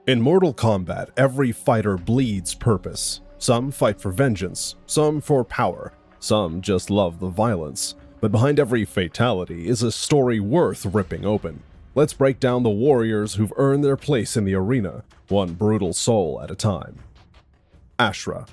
In Mortal Kombat, every fighter bleeds purpose. Some fight for vengeance, some for power, some just love the violence. But behind every fatality is a story worth ripping open. Let's break down the warriors who've earned their place in the arena, one brutal soul at a time. Ashrah.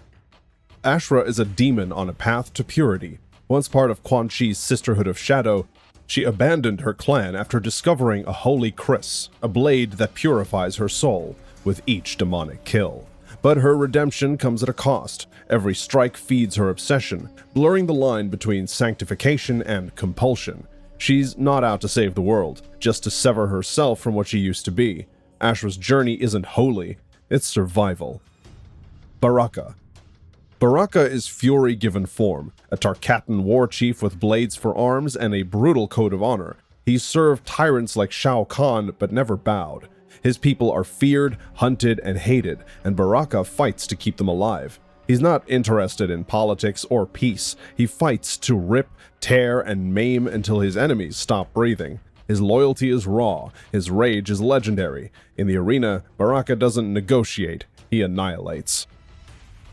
Ashrah is a demon on a path to purity. Once part of Quan Chi's Sisterhood of Shadow, she abandoned her clan after discovering a holy kriss, a blade that purifies her soul with each demonic kill. But her redemption comes at a cost. Every strike feeds her obsession, blurring the line between sanctification and compulsion. She's not out to save the world, just to sever herself from what she used to be. Ashrah's journey isn't holy, it's survival. Baraka. Baraka is fury given form, a Tarkatan war chief with blades for arms and a brutal code of honor. He's served tyrants like Shao Kahn, but never bowed. His people are feared, hunted, and hated, and Baraka fights to keep them alive. He's not interested in politics or peace. He fights to rip, tear, and maim until his enemies stop breathing. His loyalty is raw, his rage is legendary. In the arena, Baraka doesn't negotiate, he annihilates.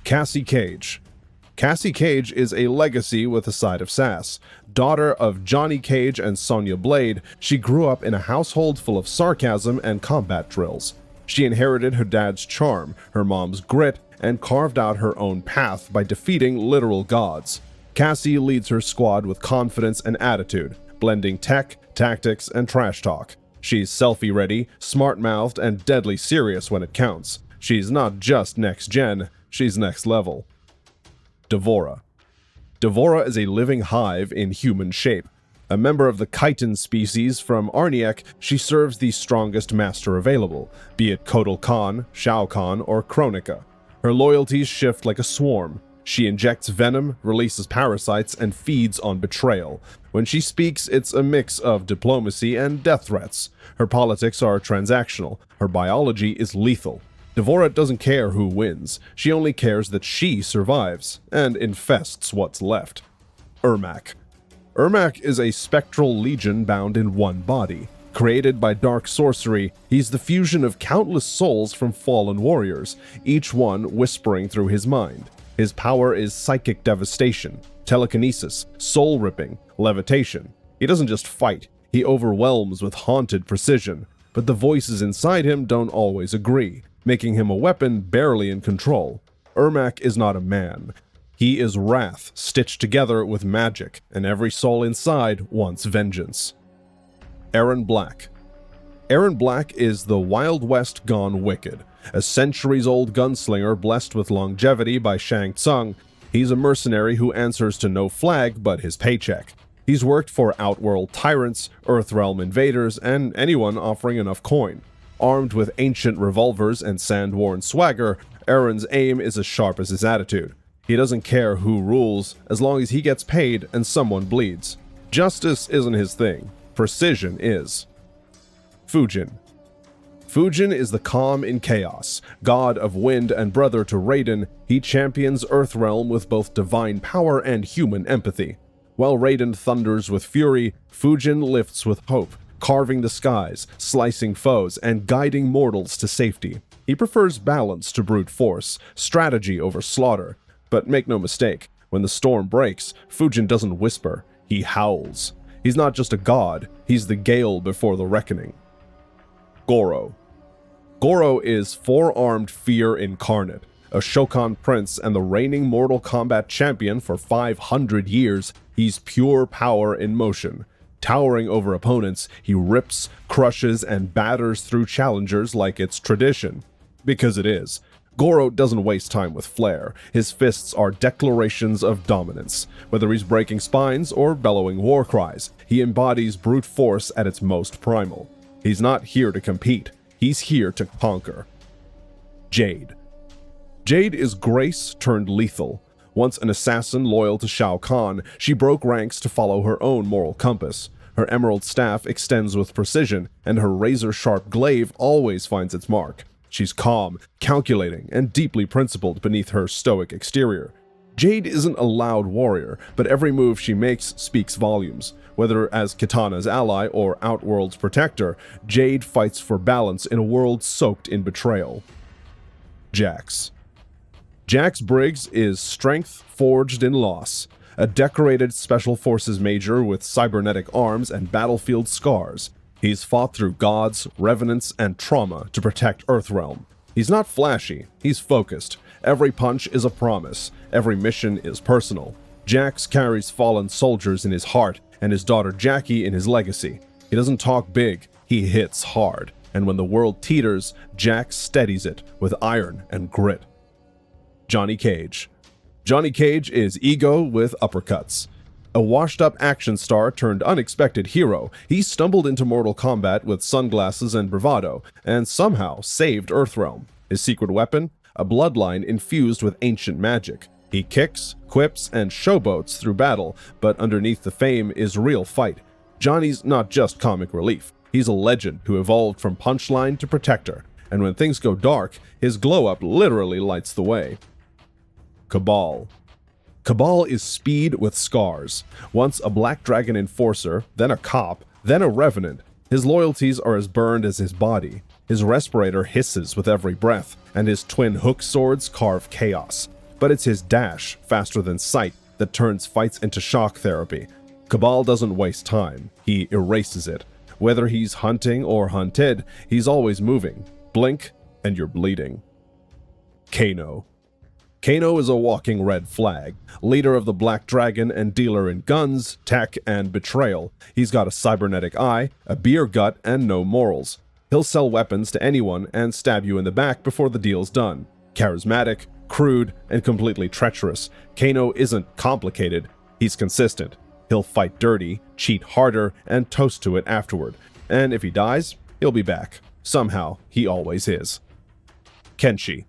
Cassie Cage. Cassie Cage is a legacy with a side of sass. Daughter of Johnny Cage and Sonya Blade, she grew up in a household full of sarcasm and combat drills. She inherited her dad's charm, her mom's grit, and carved out her own path by defeating literal gods. Cassie leads her squad with confidence and attitude, blending tech, tactics, and trash talk. She's selfie-ready, smart-mouthed, and deadly serious when it counts. She's not just next-gen, she's next level. Dvorah. Dvorah is a living hive in human shape. A member of the chitin species from Arniek, she serves the strongest master available, be it Kotal Khan, Shao Kahn, or Kronika. Her loyalties shift like a swarm. She injects venom, releases parasites, and feeds on betrayal. When she speaks, it's a mix of diplomacy and death threats. Her politics are transactional. Her biology is lethal. Dvorah doesn't care who wins. She only cares that she survives, and infests what's left. Ermac. Ermac is a spectral legion bound in one body. Created by dark sorcery, he's the fusion of countless souls from fallen warriors, each one whispering through his mind. His power is psychic devastation, telekinesis, soul-ripping, levitation. He doesn't just fight, he overwhelms with haunted precision, but the voices inside him don't always agree, making him a weapon barely in control. Ermac is not a man. He is wrath stitched together with magic, and every soul inside wants vengeance. Erron Black. Erron Black is the Wild West gone wicked. A centuries-old gunslinger blessed with longevity by Shang Tsung, he's a mercenary who answers to no flag but his paycheck. He's worked for Outworld tyrants, Earthrealm invaders, and anyone offering enough coin. Armed with ancient revolvers and sand-worn swagger, Erron's aim is as sharp as his attitude. He doesn't care who rules, as long as he gets paid and someone bleeds. Justice isn't his thing. Precision is. Fujin. Fujin is the calm in chaos. God of wind and brother to Raiden, he champions Earthrealm with both divine power and human empathy. While Raiden thunders with fury, Fujin lifts with hope, carving the skies, slicing foes, and guiding mortals to safety. He prefers balance to brute force, strategy over slaughter. But make no mistake, when the storm breaks, Fujin doesn't whisper, he howls. He's not just a god, he's the gale before the reckoning. Goro. Goro is four-armed fear incarnate, a Shokan prince and the reigning Mortal Kombat champion for 500 years. He's pure power in motion. Towering over opponents, he rips, crushes, and batters through challengers like it's tradition. Because it is. Goro doesn't waste time with flair. His fists are declarations of dominance. Whether he's breaking spines or bellowing war cries, he embodies brute force at its most primal. He's not here to compete. He's here to conquer. Jade. Jade is grace turned lethal. Once an assassin loyal to Shao Kahn, she broke ranks to follow her own moral compass. Her emerald staff extends with precision, and her razor-sharp glaive always finds its mark. She's calm, calculating, and deeply principled beneath her stoic exterior. Jade isn't a loud warrior, but every move she makes speaks volumes. Whether as Kitana's ally or Outworld's protector, Jade fights for balance in a world soaked in betrayal. Jax. Jax Briggs is strength forged in loss, a decorated Special Forces major with cybernetic arms and battlefield scars. He's fought through gods, revenants, and trauma to protect Earthrealm. He's not flashy, he's focused. Every punch is a promise, every mission is personal. Jax carries fallen soldiers in his heart and his daughter Jackie in his legacy. He doesn't talk big, he hits hard. And when the world teeters, Jax steadies it with iron and grit. Johnny Cage. Johnny Cage is ego with uppercuts. A washed-up action star turned unexpected hero, he stumbled into Mortal Kombat with sunglasses and bravado, and somehow saved Earthrealm. His secret weapon? A bloodline infused with ancient magic. He kicks, quips, and showboats through battle, but underneath the fame is real fight. Johnny's not just comic relief. He's a legend who evolved from punchline to protector, and when things go dark, his glow-up literally lights the way. Kabal. Kabal is speed with scars. Once a Black Dragon enforcer, then a cop, then a revenant. His loyalties are as burned as his body. His respirator hisses with every breath, and his twin hook swords carve chaos. But it's his dash, faster than sight, that turns fights into shock therapy. Kabal doesn't waste time, he erases it. Whether he's hunting or hunted, he's always moving. Blink, and you're bleeding. Kano. Kano is a walking red flag, leader of the Black Dragon and dealer in guns, tech, and betrayal. He's got a cybernetic eye, a beer gut, and no morals. He'll sell weapons to anyone and stab you in the back before the deal's done. Charismatic, crude, and completely treacherous, Kano isn't complicated, he's consistent. He'll fight dirty, cheat harder, and toast to it afterward. And if he dies, he'll be back. Somehow, he always is. Kenshi.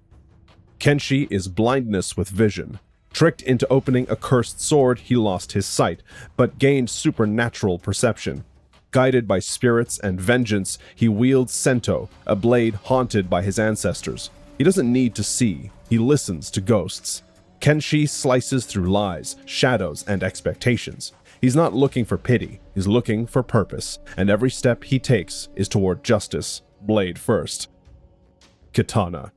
Kenshi is blindness with vision. Tricked into opening a cursed sword, he lost his sight, but gained supernatural perception. Guided by spirits and vengeance, he wields Sento, a blade haunted by his ancestors. He doesn't need to see, he listens to ghosts. Kenshi slices through lies, shadows, and expectations. He's not looking for pity, he's looking for purpose, and every step he takes is toward justice, blade first. Kitana.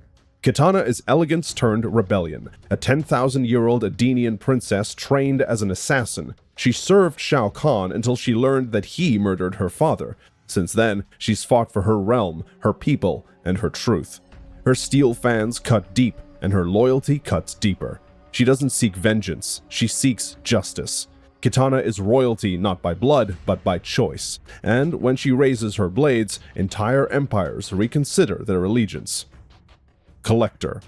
Kitana is elegance turned rebellion, a 10,000-year-old Adenian princess trained as an assassin. She served Shao Kahn until she learned that he murdered her father. Since then, she's fought for her realm, her people, and her truth. Her steel fans cut deep, and her loyalty cuts deeper. She doesn't seek vengeance, she seeks justice. Kitana is royalty not by blood, but by choice. And when she raises her blades, entire empires reconsider their allegiance. Kollector.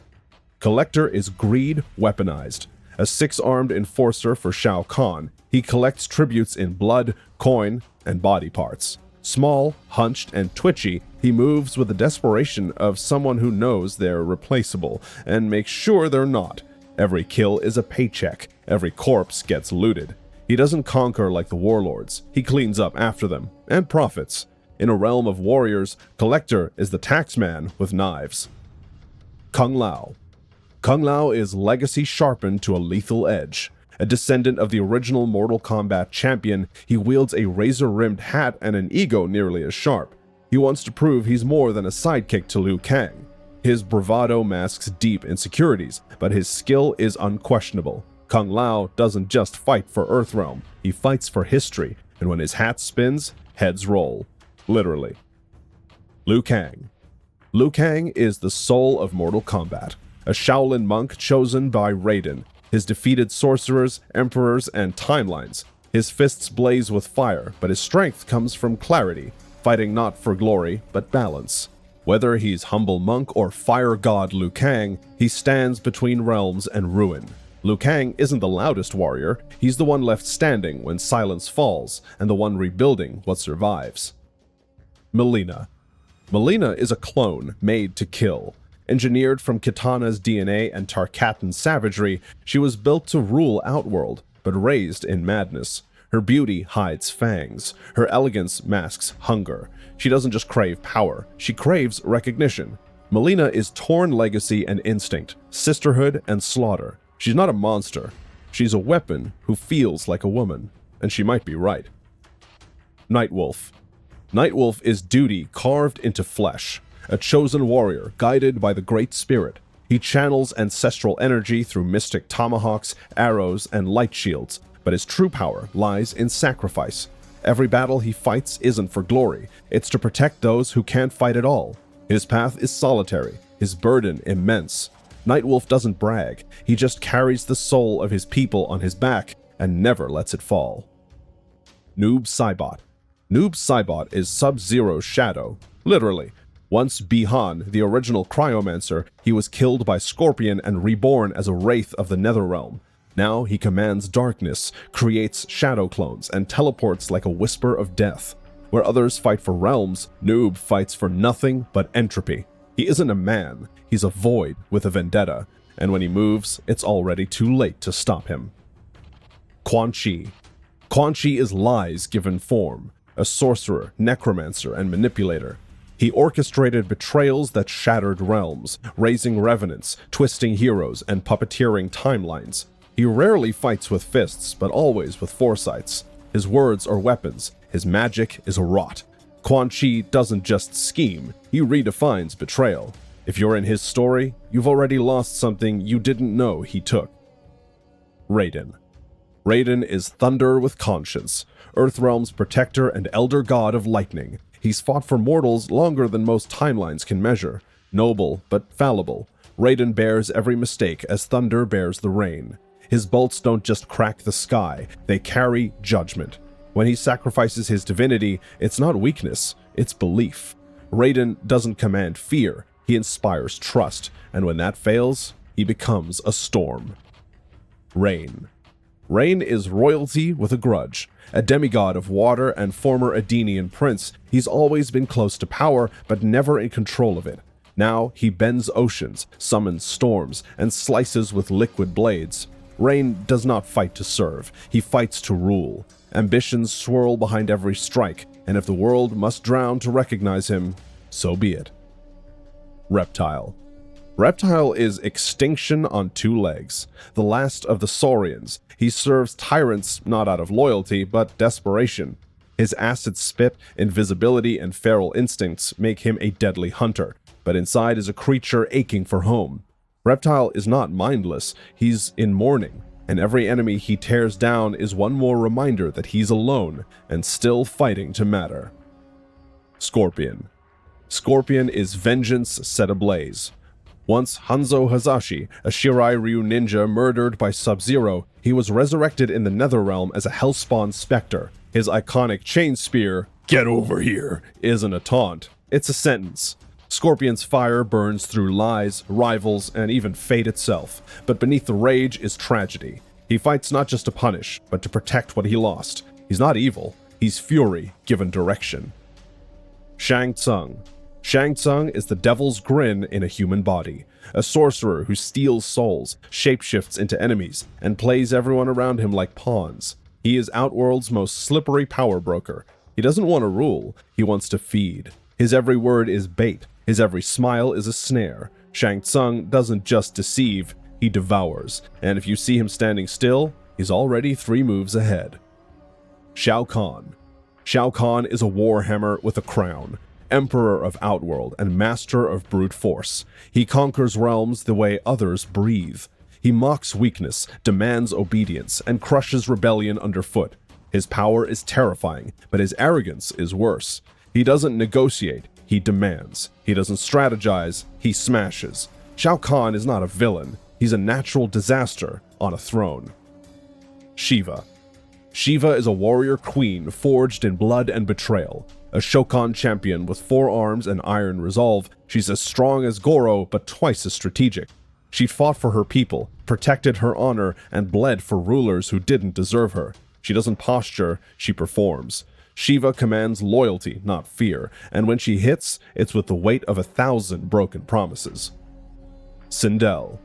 Kollector is greed weaponized. A six-armed enforcer for Shao Kahn, he collects tributes in blood, coin, and body parts. Small, hunched, and twitchy, he moves with the desperation of someone who knows they're replaceable, and makes sure they're not. Every kill is a paycheck, every corpse gets looted. He doesn't conquer like the warlords, he cleans up after them, and profits. In a realm of warriors, Kollector is the taxman with knives. Kung Lao. Kung Lao is legacy sharpened to a lethal edge. A descendant of the original Mortal Kombat champion, he wields a razor-rimmed hat and an ego nearly as sharp. He wants to prove he's more than a sidekick to Liu Kang. His bravado masks deep insecurities, but his skill is unquestionable. Kung Lao doesn't just fight for Earthrealm, he fights for history, and when his hat spins, heads roll. Literally. Liu Kang. Liu Kang is the soul of Mortal Kombat, a Shaolin monk chosen by Raiden, his defeated sorcerers, emperors, and timelines. His fists blaze with fire, but his strength comes from clarity, fighting not for glory, but balance. Whether he's humble monk or fire god Liu Kang, he stands between realms and ruin. Liu Kang isn't the loudest warrior, he's the one left standing when silence falls, and the one rebuilding what survives. Mileena. Mileena is a clone made to kill. Engineered from Kitana's DNA and Tarkatan savagery, she was built to rule Outworld, but raised in madness. Her beauty hides fangs. Her elegance masks hunger. She doesn't just crave power, she craves recognition. Mileena is torn legacy and instinct, sisterhood and slaughter. She's not a monster. She's a weapon who feels like a woman, and she might be right. Nightwolf. Nightwolf is duty carved into flesh, a chosen warrior guided by the Great Spirit. He channels ancestral energy through mystic tomahawks, arrows, and light shields, but his true power lies in sacrifice. Every battle he fights isn't for glory, it's to protect those who can't fight at all. His path is solitary, his burden immense. Nightwolf doesn't brag, he just carries the soul of his people on his back and never lets it fall. Noob Saibot. Noob Saibot is Sub-Zero's shadow, literally. Once Bihan, the original cryomancer, he was killed by Scorpion and reborn as a wraith of the Netherrealm. Now he commands darkness, creates shadow clones, and teleports like a whisper of death. Where others fight for realms, Noob fights for nothing but entropy. He isn't a man, he's a void with a vendetta, and when he moves, it's already too late to stop him. Quan Chi. Quan Chi is lies given form, a sorcerer, necromancer, and manipulator. He orchestrated betrayals that shattered realms, raising revenants, twisting heroes, and puppeteering timelines. He rarely fights with fists, but always with foresights. His words are weapons, his magic is a rot. Quan Chi doesn't just scheme, he redefines betrayal. If you're in his story, you've already lost something you didn't know he took. Raiden. Raiden is thunder with conscience, Earthrealm's protector and elder god of lightning. He's fought for mortals longer than most timelines can measure. Noble, but fallible, Raiden bears every mistake as thunder bears the rain. His bolts don't just crack the sky, they carry judgment. When he sacrifices his divinity, it's not weakness, it's belief. Raiden doesn't command fear, he inspires trust, and when that fails, he becomes a storm. Rain. Rain is royalty with a grudge. A demigod of water and former Edenian prince, he's always been close to power, but never in control of it. Now he bends oceans, summons storms, and slices with liquid blades. Rain does not fight to serve, he fights to rule. Ambitions swirl behind every strike, and if the world must drown to recognize him, so be it. Reptile. Reptile is extinction on two legs, the last of the Saurians. He serves tyrants not out of loyalty, but desperation. His acid spit, invisibility, and feral instincts make him a deadly hunter, but inside is a creature aching for home. Reptile is not mindless, he's in mourning, and every enemy he tears down is one more reminder that he's alone and still fighting to matter. Scorpion. Scorpion is vengeance set ablaze. Once Hanzo Hazashi, a Shirai Ryu ninja murdered by Sub-Zero, he was resurrected in the Netherrealm as a Hellspawn specter. His iconic chain spear, "Get over here," isn't a taunt, it's a sentence. Scorpion's fire burns through lies, rivals, and even fate itself, but beneath the rage is tragedy. He fights not just to punish, but to protect what he lost. He's not evil, he's fury given direction. Shang Tsung. Shang Tsung is the devil's grin in a human body, a sorcerer who steals souls, shapeshifts into enemies, and plays everyone around him like pawns. He is Outworld's most slippery power broker. He doesn't want to rule, he wants to feed. His every word is bait, his every smile is a snare. Shang Tsung doesn't just deceive, he devours, and if you see him standing still, he's already 3 moves ahead. Shao Kahn. Shao Kahn is a warhammer with a crown. Emperor of Outworld and master of brute force. He conquers realms the way others breathe. He mocks weakness, demands obedience, and crushes rebellion underfoot. His power is terrifying, but his arrogance is worse. He doesn't negotiate, he demands. He doesn't strategize, he smashes. Shao Kahn is not a villain, he's a natural disaster on a throne. Sheeva. Sheeva is a warrior queen forged in blood and betrayal. A Shokan champion with 4 arms and iron resolve, she's as strong as Goro but twice as strategic. She fought for her people, protected her honor, and bled for rulers who didn't deserve her. She doesn't posture, she performs. Sheeva commands loyalty, not fear, and when she hits, it's with the weight of 1,000 broken promises. Sindel.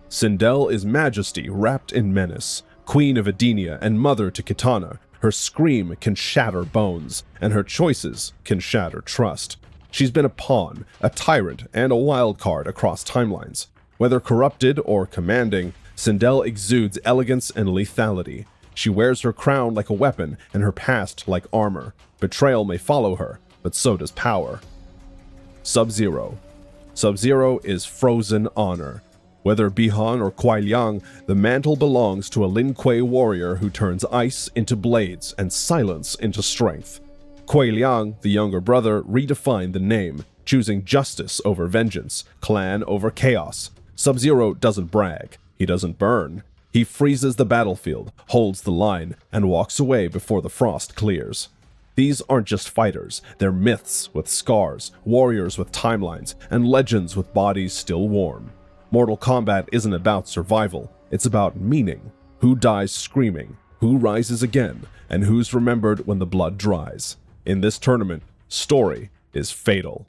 Sindel is majesty wrapped in menace, queen of Edenia and mother to Kitana. Her scream can shatter bones, and her choices can shatter trust. She's been a pawn, a tyrant, and a wild card across timelines. Whether corrupted or commanding, Sindel exudes elegance and lethality. She wears her crown like a weapon and her past like armor. Betrayal may follow her, but so does power. Sub-Zero. Sub-Zero is frozen honor. Whether Bihan or Kuai Liang, the mantle belongs to a Lin Kuei warrior who turns ice into blades and silence into strength. Kuai Liang, the younger brother, redefined the name, choosing justice over vengeance, clan over chaos. Sub-Zero doesn't brag. He doesn't burn. He freezes the battlefield, holds the line, and walks away before the frost clears. These aren't just fighters, they're myths with scars, warriors with timelines, and legends with bodies still warm. Mortal Kombat isn't about survival, it's about meaning. Who dies screaming, who rises again, and who's remembered when the blood dries. In this tournament, story is fatal.